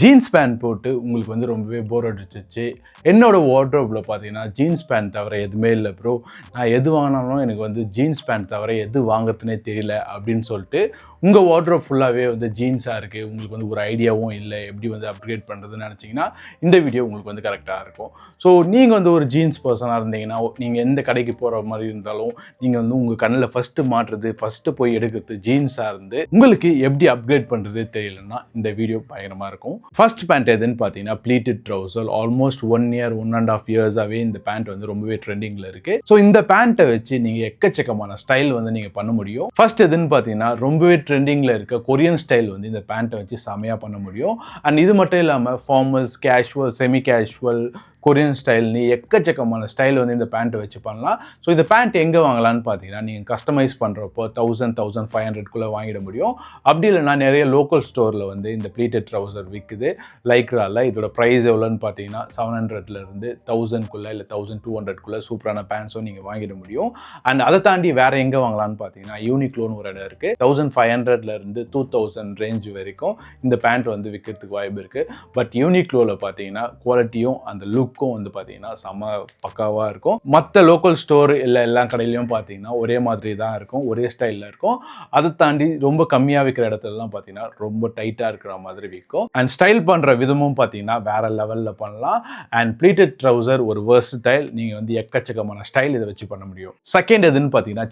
Jeans pant போட்டு உங்களுக்கு வந்து ரொம்பவே போர் அடிச்சிச்சு. என்னோட வார்ட்ரோப்ல பார்த்தீங்கன்னா ஜீன்ஸ் பேண்ட் தவிர எதுவுமே இல்லை ப்ரோ. நான் எது வாங்கினாலும் எனக்கு வந்து ஜீன்ஸ் பேண்ட் தவிர எது வாங்குறதுனே தெரியல அப்படின்னு சொல்லிட்டு உங்கள் வார்ட்ரோப் ஃபுல்லாகவே வந்து ஜீன்ஸாக இருக்குது. உங்களுக்கு வந்து ஒரு ஐடியாவும் இல்லை எப்படி வந்து அப்கிரேட் பண்ணுறதுன்னு நினச்சிங்கன்னா இந்த வீடியோ உங்களுக்கு வந்து கரெக்டாக இருக்கும். ஸோ நீங்கள் வந்து ஒரு ஜீன்ஸ் பர்சனாக இருந்தீங்கன்னா, நீங்கள் எந்த கடைக்கு போகிற மாதிரி இருந்தாலும் நீங்கள் வந்து உங்கள் கண்ணில் ஃபஸ்ட்டு மாட்டுறது, ஃபஸ்ட்டு போய் எடுக்கிறது ஜீன்ஸாக இருந்து உங்களுக்கு எப்படி அப்கிரேட் பண்ணுறது தெரியலன்னா இந்த வீடியோ பயங்கரமாக இருக்கும். ஃபர்ஸ்ட் பேண்ட் எதுன்னு பார்த்தீங்கன்னா ப்ளீட்டட் ட்ரவுசர். ஆல்மோஸ்ட் 1 year 1.5 yearsஆகவே இந்த பேண்ட் வந்து ரொம்பவே ட்ரெண்டிங்கில் இருக்குது. ஸோ இந்த பேண்ட்டை வச்சு நீங்கள் எக்கச்சக்கமான ஸ்டைல் வந்து நீங்கள் பண்ண முடியும். ஃபர்ஸ்ட் எதுன்னு பார்த்தீங்கன்னா ரொம்பவே ட்ரெண்டிங்கில் இருக்க கொரியன் ஸ்டைல் வந்து இந்த பேண்ட்டை வச்சு செமையாக பண்ண முடியும். அண்ட் இது மட்டும் இல்லாமல் formals, casual, semi casual, Korean ஸ்டைல்னு எக்கச்சக்கமான ஸ்டைல் வந்து இந்த பேண்ட்டை வச்சு பண்ணலாம். ஸோ இந்த பேண்ட் எங்கே வாங்கலான்னு பார்த்தீங்கன்னா நீங்கள் கஸ்டமைஸ் பண்ணுறப்போ 1000-1500 வாங்கிட முடியும். அப்படி இல்லைனா நிறைய லோக்கல் ஸ்டோரில் வந்து இந்த ப்ளீட்டட் ட்ரவுசர் விற்குது லைக்ரால. இதோட ப்ரைஸ் எவ்வளோன்னு பார்த்தீங்கன்னா 700 1000 இல்லை 1200 சூப்பரான பேண்ட்ஸும் நீங்கள் வாங்கிட முடியும். அண்ட் அதை தாண்டி வேறு எங்கே வாங்கலான்னு பார்த்தீங்கன்னா யூனிக்ளோன்னு ஒரு இடம் இருக்குது. 1500 2000 ரேஞ்ச் வரைக்கும் இந்த பேண்ட் வந்து விற்கிறதுக்கு வாய்ப்பு இருக்குது. பட் யூனிக்ளோவில் பார்த்தீங்கன்னா குவாலிட்டியும் அந்த லுக்கும் வந்து பார்த்தீங்கன்னா செம்ம பக்காவாக இருக்கும். மற்ற லோக்கல் ஸ்டோர் இல்லை எல்லா கடையிலையும் பார்த்தீங்கன்னா ஒரே மாதிரி தான் இருக்கும், ஒரே ஸ்டைலில் இருக்கும். அதை தாண்டி ரொம்ப கம்மியாக விற்கிற இடத்துலலாம் பார்த்தீங்கன்னா ரொம்ப டைட்டாக இருக்கிற மாதிரி விற்கும். அண்ட் ஸ்டைல் பண்ணுற விதமும் பார்த்தீங்கன்னா வேற லெவலில் பண்ணலாம். அண்ட் ப்ளீட்டட் ட்ரவுசர் ஒரு வெர்சடைல், நீங்கள் வந்து எக்கச்சக்கமான ஸ்டைல் இதை வச்சு பண்ண முடியும். செகண்ட் எதுன்னு பார்த்தீங்கன்னா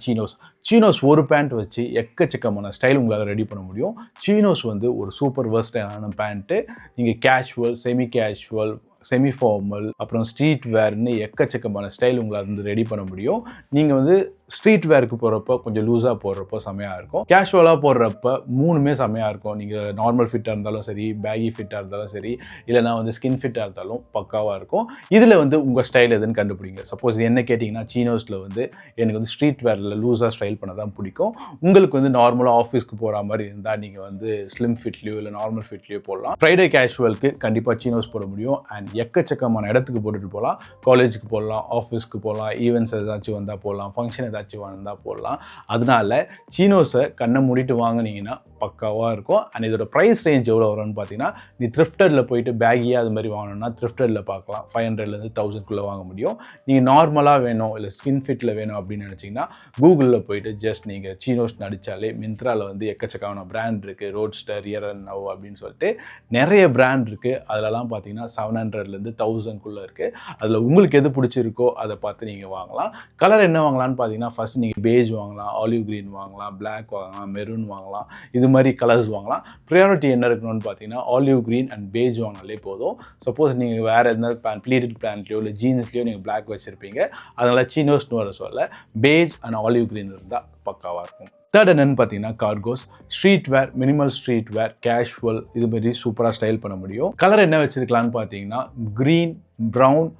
சீனோஸ் ஒரு பேண்ட் வச்சு எக்கச்சக்கமான ஸ்டைல் உங்களால் ரெடி பண்ண முடியும். சீனோஸ் வந்து ஒரு சூப்பர் வெர்சடைலான பேண்ட்டு. நீங்கள் casual, semi casual, semi formal, அப்புறம் ஸ்ட்ரீட் வேர்னு எக்கச்சக்கமான ஸ்டைல் உங்களால் வந்து ரெடி பண்ண முடியும். நீங்கள் வந்து ஸ்ட்ரீட் வேருக்கு போடுறப்போ கொஞ்சம் லூஸாக போடுறப்போ செமையாக இருக்கும், கேஷுவலாக போடுறப்ப மூணுமே செமையாக இருக்கும். நீங்கள் நார்மல் ஃபிட்டாக இருந்தாலும் சரி, பேகி ஃபிட்டாக இருந்தாலும் சரி, இல்லைனா வந்து ஸ்கின் ஃபிட்டாக இருந்தாலும் பக்காவாக இருக்கும். இதில் வந்து உங்கள் ஸ்டைல் எதுன்னு கண்டுபிடிங்க. சப்போஸ் என்ன கேட்டிங்கன்னா சீனோஸில் வந்து எனக்கு வந்து ஸ்ட்ரீட் வேரில் லூஸாக ஸ்டைல் பண்ண தான் பிடிக்கும். உங்களுக்கு வந்து நார்மலாக ஆஃபீஸ்க்கு போகிற மாதிரி இருந்தால் நீங்கள் வந்து ஸ்லிம் ஃபிட்லேயோ இல்லை நார்மல் ஃபிட்லேயோ போடலாம். ஃப்ரைடே கேஷுவலுக்கு கண்டிப்பாக சீனோஸ் போட முடியும். அண்ட் எக்கச்சக்கமான இடத்துக்கு போட்டுட்டு போகலாம். காலேஜுக்கு போடலாம், ஆஃபீஸ்க்கு போகலாம், ஈவெண்ட்ஸ் ஏதாச்சும் வந்தால் போடலாம், ஃபங்க்ஷன் ஏதாச்சும் வந்தால் போடலாம். அதனால சீனோஸை கண்ணை மூடிட்டு வாங்கினீங்கன்னா பக்காவாக இருக்கும். அண்ட் இதோட ப்ரைஸ் ரேஞ்ச் எவ்வளோ வரும்னு பார்த்தீங்கன்னா நீ த்ரிஃப்டரில் போயிட்டு பேகியாக அது மாதிரி வாங்கணும்னா த்ரிஃப்டரில் பார்க்கலாம். 500 1000 வாங்க முடியும். நீங்கள் நார்மலாக வேணும் இல்லை ஸ்கின் ஃபிட்டில் வேணும் அப்படின்னு நினச்சிங்கன்னா கூகுளில் போயிட்டு ஜஸ்ட் நீங்கள் சீனோஸ் நடித்தாலே மிந்த்ராவில் வந்து எக்கச்சக்கமான பிராண்ட் இருக்குது. ரோட்ஸ்டர், இயர் அண்ட் நவ் அப்படின்னு சொல்லிட்டு நிறைய பிராண்ட் இருக்குது. அதிலலாம் பார்த்தீங்கன்னா 700 1000 இருக்குது. அதில் உங்களுக்கு எது பிடிச்சிருக்கோ அதை பார்த்து நீங்கள் வாங்கலாம். கலர் என்ன வாங்கலாம்னு பார்த்தீங்கன்னா ஃபர்ஸ்ட் நீங்கள் பேஜ் வாங்கலாம், ஆலிவ் க்ரீன் வாங்கலாம், பிளாக் வாங்கலாம், மெரூன் வாங்கலாம், இது மாதிரி கலர்ஸ் வாங்கலாம். ப்ரையாரிட்டி என்ன இருக்கணும்னு பார்த்தீங்கன்னா ஆலிவ் க்ரீன் அண்ட் பேஜ் வாங்கினாலே போதும். சப்போஸ் நீங்கள் வேறு எந்த ப்ளீட்டட் பேண்ட்லையோ இல்லை ஜீன்ஸ்லையோ நீங்கள் பிளாக் வச்சுருப்பீங்க, அதனால் சீனோஸ்னு வர சொல்ல பேஜ் அண்ட் ஆலிவ் க்ரீன் இருந்தால் பக்காவாக இருக்கும். தேர்ட் என்னன்னு பார்த்தீங்கன்னா cargos. Street wear, minimal street வேர், கேஷுவல், இது மாதிரி சூப்பராக ஸ்டைல் பண்ண முடியும். கலர் என்ன வச்சுருக்கலான்னு பார்த்தீங்கன்னா க்ரீன், ப்ரௌன்,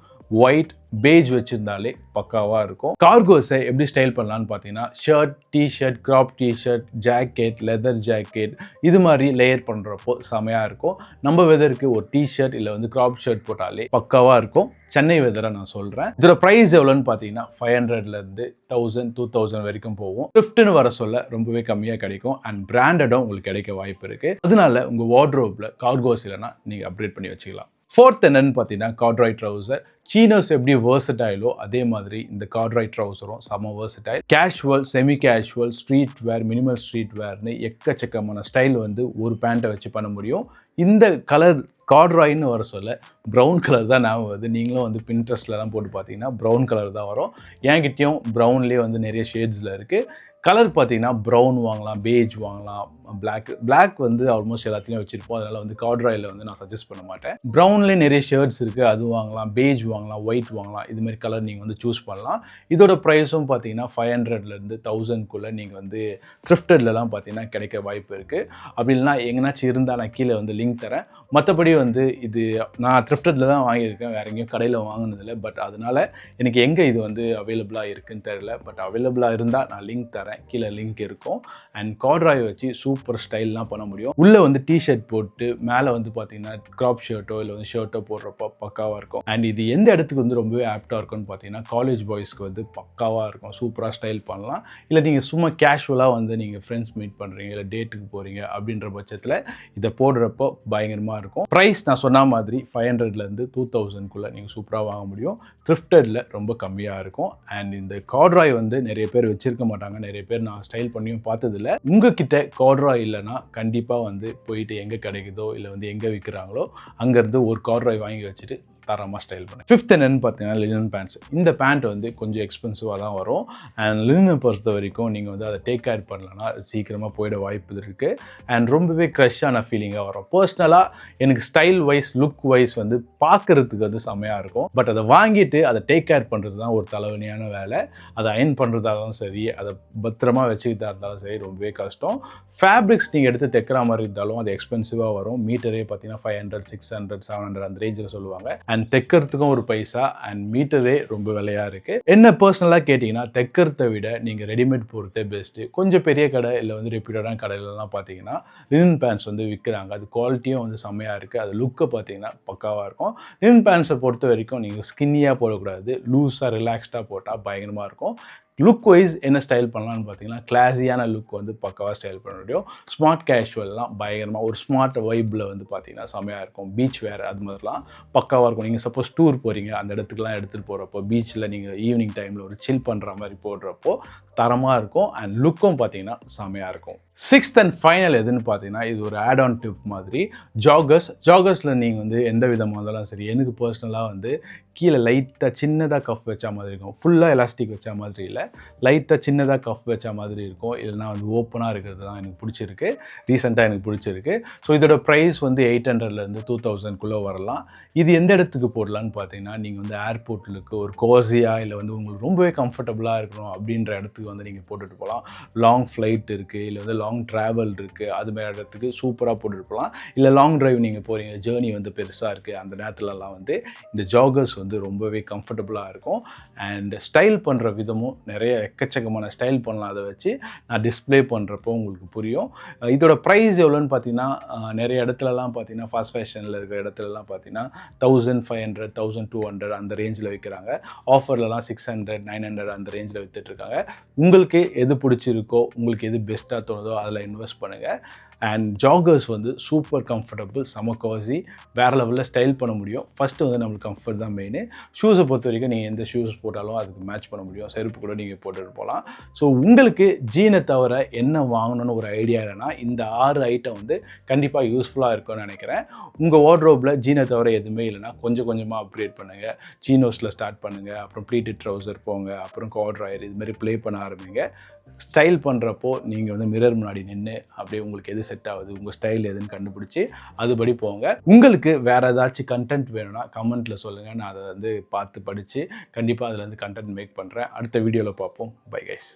ஒயிட், பேஜ் வச்சுருந்தாலே பக்காவாக இருக்கும். கார்கோஸை எப்படி ஸ்டைல் பண்ணலான்னு பார்த்தீங்கன்னா shirt, t-shirt, crop t-shirt, jacket, leather jacket, இது மாதிரி லேயர் பண்ணுறப்போ செமையாக இருக்கும். நம்ம வெதருக்கு ஒரு டிஷர்ட் இல்லை வந்து கிராப் ஷர்ட் போட்டாலே பக்காவாக இருக்கும். சென்னை வெதரை நான் சொல்கிறேன். இதோட ப்ரைஸ் எவ்வளோன்னு பார்த்தீங்கன்னா 500 1000 2000 வரைக்கும் போகும். த்ரிஃப்ட்னு வர சொல்ல ரொம்பவே கம்மியாக கிடைக்கும். அண்ட் பிராண்டடும் உங்களுக்கு கிடைக்க வாய்ப்பு இருக்குது. அதனால உங்கள் வார்ட்ரோப்பில் கார்கோஸ் இல்லைனா நீங்கள் அப்டேட் பண்ணி வச்சுக்கலாம். ஃபோர்த் என்னன்னு பார்த்தீங்கன்னா கார்ட்ராய் ட்ரவுசர். சீனோஸ் எப்படி வேர்சடைலோ அதே மாதிரி இந்த கார்ட்ராய் ட்ரவுசரும் செம versatile. Casual, semi casual, street wear, minimal street வேர்னு எக்கச்சக்கமான ஸ்டைல் வந்து ஒரு பேண்ட்டை வச்சு பண்ண முடியும். இந்த கலர் கார்ட்ராய்னு வர சொல்ல ப்ரௌன் கலர் தான் ஞாபகம் வருது. நீங்களும் வந்து பின்ட்ரெஸ்ட்லலாம் போட்டு பார்த்தீங்கன்னா ப்ரௌன் கலர் தான் வரும். என்கிட்டயும் ப்ரௌன்லேயே வந்து நிறைய ஷேட்ஸில் இருக்குது. கலர் பார்த்தீங்கன்னா ப்ரௌன் வாங்கலாம், பேஜ் வாங்கலாம், பிளாக் வந்து ஆல்மோஸ்ட் எல்லாத்துலேயும் வச்சுருப்போம். அதனால் வந்து கார்ட்ராயில் வந்து நான் சஜஸ்ட் பண்ண மாட்டேன். ப்ரௌன்லேயே நிறைய ஷர்ட்ஸ் இருக்குது, அது வாங்கலாம், பேஜ் வாங்கலாம், ஒயிட் வாங்கலாம், இதுமாரி கலர் நீங்கள் வந்து சூஸ் பண்ணலாம். இதோட ப்ரைஸும் பார்த்தீங்கன்னா 500 1000 நீங்கள் வந்து த்ரிஃப்டட்லலாம் பார்த்தீங்கன்னா கிடைக்க வாய்ப்பு இருக்குது. அப்படி இல்லைனா எங்கேனாச்சும் இருந்தால் நான் கீழே வந்து லிங்க் தரேன். மற்றபடி வந்து இது நான் த்ரிஃப்டடில் தான் வாங்கியிருக்கேன், வேறு எங்கேயும் கடையில் வாங்கினதில்லை. பட் அதனால் எனக்கு எங்கே இது வந்து அவைலபிளாக இருக்குதுன்னு தெரியல. பட் அவைலபிளாக இருந்தால் நான் லிங்க் தரேன். தரேன், கீழே லிங்க் இருக்கும். அண்ட் கார்ட்ராய் வச்சு சூப்பர் ஸ்டைல்லாம் பண்ண முடியும். உள்ளே வந்து டிஷர்ட் போட்டு மேலே வந்து பார்த்தீங்கன்னா க்ராப் ஷர்ட்டோ இல்லை வந்து ஷர்ட்டோ போடுறப்போ பக்காவாக இருக்கும். அண்ட் இது எந்த இடத்துக்கு வந்து ரொம்பவே ஆப்டாக இருக்கும்னு பார்த்தீங்கன்னா காலேஜ் பாய்ஸ்க்கு வந்து பக்காவாக இருக்கும். சூப்பராக ஸ்டைல் பண்ணலாம். இல்லை நீங்கள் சும்மா கேஷுவலாக வந்து நீங்கள் ஃப்ரெண்ட்ஸ் மீட் பண்ணுறீங்க இல்லை டேட்டுக்கு போகிறீங்க அப்படின்ற பட்சத்தில் இதை போடுறப்போ பயங்கரமாக இருக்கும். ப்ரைஸ் நான் சொன்ன மாதிரி 500லேருந்து 2000க்குள்ளே நீங்கள் சூப்பராக வாங்க முடியும். த்ரிஃப்டடில் ரொம்ப கம்மியாக இருக்கும். அண்ட் இந்த கார்ட்ராய் வந்து நிறைய பேர் வச்சிருக்க மாட்டாங்க, நிறைய பேர் நான் ஸ்டைல் பண்ணியும் பார்த்ததில்ல. உங்ககிட்ட கார்ட்ராய் இல்லைன்னா கண்டிப்பாக வந்து போயிட்டு எங்கே கிடைக்குதோ இல்லை வந்து எங்கே விற்கிறாங்களோ அங்கேருந்து ஒரு கார்ட்ராய் வாங்கி வச்சுட்டு தரமாக ஸ்டைல் பண்ணேன். ஃபிஃப்த் என்னன்னு பார்த்தீங்கன்னா லினன் பேண்ட்ஸ். இந்த பேண்ட் வந்து கொஞ்சம் எக்ஸ்பென்சிவாக தான் வரும். அண்ட் லினனை பொறுத்த வரைக்கும் நீங்கள் வந்து அதை டேக் கேர் பண்ணலன்னா சீக்கிரமாக போயிட வாய்ப்பு இருக்குது. அண்ட் ரொம்பவே க்ரஷ்ஷான ஃபீலிங்காக வரும். பர்சனலாக எனக்கு ஸ்டைல் வைஸ் லுக் வைஸ் வந்து பார்க்குறதுக்கு வந்து செம்மையாக இருக்கும். பட் அதை வாங்கிட்டு அதை டேக் கேர் பண்ணுறது தான் ஒரு தலைவலியான வேலை. அதை அயன் பண்ணுறதாலும் சரி, அதை பத்திரமா வச்சுக்கிட்டா இருந்தாலும் சரி ரொம்பவே கஷ்டம். ஃபேப்ரிக்ஸ் நீங்கள் எடுத்து தைக்கிற மாதிரி இருந்தாலும் அது எக்ஸ்பென்சிவாக வரும். மீட்டரே பார்த்தீங்கன்னா 500, 600, 700 அந்த ரேஞ்சில் சொல்லுவாங்க. அண்ட் தைக்கிறதுக்கும் ஒரு பைசா அண்ட் மீட்டரே ரொம்ப விலையாக இருக்குது. என்ன பர்சனலாக கேட்டிங்கன்னா தைக்கிறத விட நீங்கள் ரெடிமேட் போகிறதே பெஸ்ட்டு. கொஞ்சம் பெரிய கடை இல்லை வந்து ரெப்யூட்டடான கடையிலலாம் பார்த்தீங்கன்னா லினன் பேண்ட்ஸ் வந்து விற்கிறாங்க. அது குவாலிட்டியும் வந்து செம்மையாக இருக்குது. அது லுக்கை பார்த்தீங்கன்னா பக்காவாக இருக்கும். லினன் பேண்ட்ஸை பொறுத்த வரைக்கும் நீங்கள் ஸ்கின்னியாக போடக்கூடாது, லூஸாக ரிலாக்ஸ்டாக போட்டால் பயங்கரமாக இருக்கும். லுக் வைஸ் என்ன ஸ்டைல் பண்ணலான்னு பார்த்தீங்கன்னா கிளாஸியான லுக் வந்து பக்காவாக ஸ்டைல் பண்ண முடியும். ஸ்மார்ட் கேஷுவல்லாம் பயங்கரமாக ஒரு ஸ்மார்ட் வைப்பில் வந்து பார்த்தீங்கன்னா செம்மையாக இருக்கும். பீச் வேர் அது மாதிரிலாம் பக்காவாக இருக்கும். நீங்கள் சப்போஸ் டூர் போகிறீங்க, அந்த இடத்துக்குலாம் எடுத்துகிட்டு போகிறப்போ பீச்சில் நீங்கள் ஈவினிங் டைமில் ஒரு சில் பண்ணுற மாதிரி போடுறப்போ தரமாக இருக்கும். அண்ட் லுக்கும் பார்த்தீங்கன்னா செம்மையாக இருக்கும். சிக்ஸ்த் அண்ட் ஃபைனல் எதுன்னு பார்த்தீங்கன்னா இது ஒரு ஆட் ஆன் டிப் மாதிரி ஜாகர்ஸில் நீங்கள் வந்து எந்த விதமாக இருந்தாலும் சரி, எனக்கு பர்சனலாக வந்து கீழே லைட்டாக சின்னதாக கஃப் வச்ச மாதிரி இருக்கும். ஃபுல்லாக எலாஸ்டிக் வச்ச மாதிரி இல்லை, லைட்டாக சின்னதாக கஃப் வச்ச மாதிரி இருக்கும். இல்லைனா வந்து ஓப்பனாக இருக்கிறது தான் எனக்கு பிடிச்சிருக்கு, ரீசெண்டாக எனக்கு பிடிச்சிருக்கு. ஸோ இதோட ப்ரைஸ் வந்து 800லேருந்து 2000க்குள்ளே வரலாம். இது எந்த இடத்துக்கு போடலான்னு பார்த்தீங்கன்னா நீங்கள் வந்து ஏர்போர்ட்டுக்கு ஒரு கோசியாக இல்லை வந்து உங்களுக்கு ரொம்பவே கம்ஃபர்டபுளாக இருக்கணும் அப்படின்ற இடத்துக்கு வந்து நீங்கள் போட்டுட்டு போகலாம். லாங் ஃப்ளைட் இருக்குது இல்லை வந்து லாங் ட்ராவல் இருக்குது, அது மாதிரி இடத்துக்கு சூப்பராக போட்டுட்டு போகலாம். இல்லை லாங் ட்ரைவ் நீங்கள் போகிறீங்க, ஜேர்னி வந்து பெருசாக இருக்குது, அந்த நேரத்துலலாம் வந்து இந்த ஜாகர்ஸ் வந்து ரொம்பவே கம்ஃபர்டபுளாக இருக்கும். அண்ட் ஸ்டைல் பண்ணுற விதமும் நிறைய எக்கச்சக்கமான ஸ்டைல் பண்ணலாம். அதை வச்சு நான் டிஸ்பிளே பண்ணுறப்போ உங்களுக்கு புரியும். இதோட ப்ரைஸ் எவ்வளோன்னு பார்த்தீங்கன்னா நிறைய இடத்துலலாம் பார்த்தீங்கன்னா ஃபாஸ்ட் ஃபேஷனில் இருக்கிற இடத்துலலாம் பார்த்தீங்கன்னா 1500, 1200 அந்த ரேஞ்சில் விற்கிறாங்க. ஆஃபர்லலாம் 600, 900 அந்த ரேஞ்சில் விற்றுட்ருக்காங்க. உங்களுக்கு எது பிடிச்சிருக்கோ, உங்களுக்கு எது பெஸ்ட்டாக தோணுதோ அதில் இன்வெஸ்ட் பண்ணுங்கள். அண்ட் ஜாகர்ஸ் வந்து சூப்பர் கம்ஃபர்டபுள், செம காசி, வேறு லெவலில் ஸ்டைல் பண்ண முடியும். ஃபஸ்ட்டு வந்து நம்மளுக்கு கம்ஃபர்ட் தான் மெயின். ஷூஸை பொறுத்த வரைக்கும் நீங்கள் எந்த ஷூஸ் போட்டாலும் அதுக்கு மேட்ச் பண்ண முடியும். செருப்பு கூட நீங்கள் போட்டுட்டு போகலாம். ஸோ உங்களுக்கு ஜீனை தவிர என்ன வாங்கணும்னு ஒரு ஐடியா இல்லைன்னா இந்த 6 ஐட்டம் வந்து கண்டிப்பாக யூஸ்ஃபுல்லாக இருக்கும்னு நினைக்கிறேன். உங்கள் வார்ட்ரோப்பில் ஜீனை தவிர எதுவுமே இல்லைன்னா கொஞ்சம் கொஞ்சமாக அப்கிரேட் பண்ணுங்கள். சீனோஸில் ஸ்டார்ட் பண்ணுங்கள், அப்புறம் ப்ளீட்டட் ட்ரௌசர் போங்க, அப்புறம் கார்ட்ராயர், இதுமாதிரி ப்ளே பண்ண ஆரம்பிங்க. ஸ்டைல் பண்ணுறப்போ நீங்கள் வந்து மிரர் முன்னாடி நின்று அப்படியே உங்களுக்கு எது செட் ஆகுது, உங்கள் ஸ்டைல் எதுன்னு கண்டுபிடிச்சி அதுபடி போங்க. உங்களுக்கு வேறு ஏதாச்சும் கண்டென்ட் வேணும்னா கமெண்ட்டில் சொல்லுங்கள். நான் அதை வந்து பார்த்து படித்து கண்டிப்பாக அதில் வந்து கண்டென்ட் மேக் பண்ணுறேன். அடுத்த வீடியோவில் பார்ப்போம். Bye guys.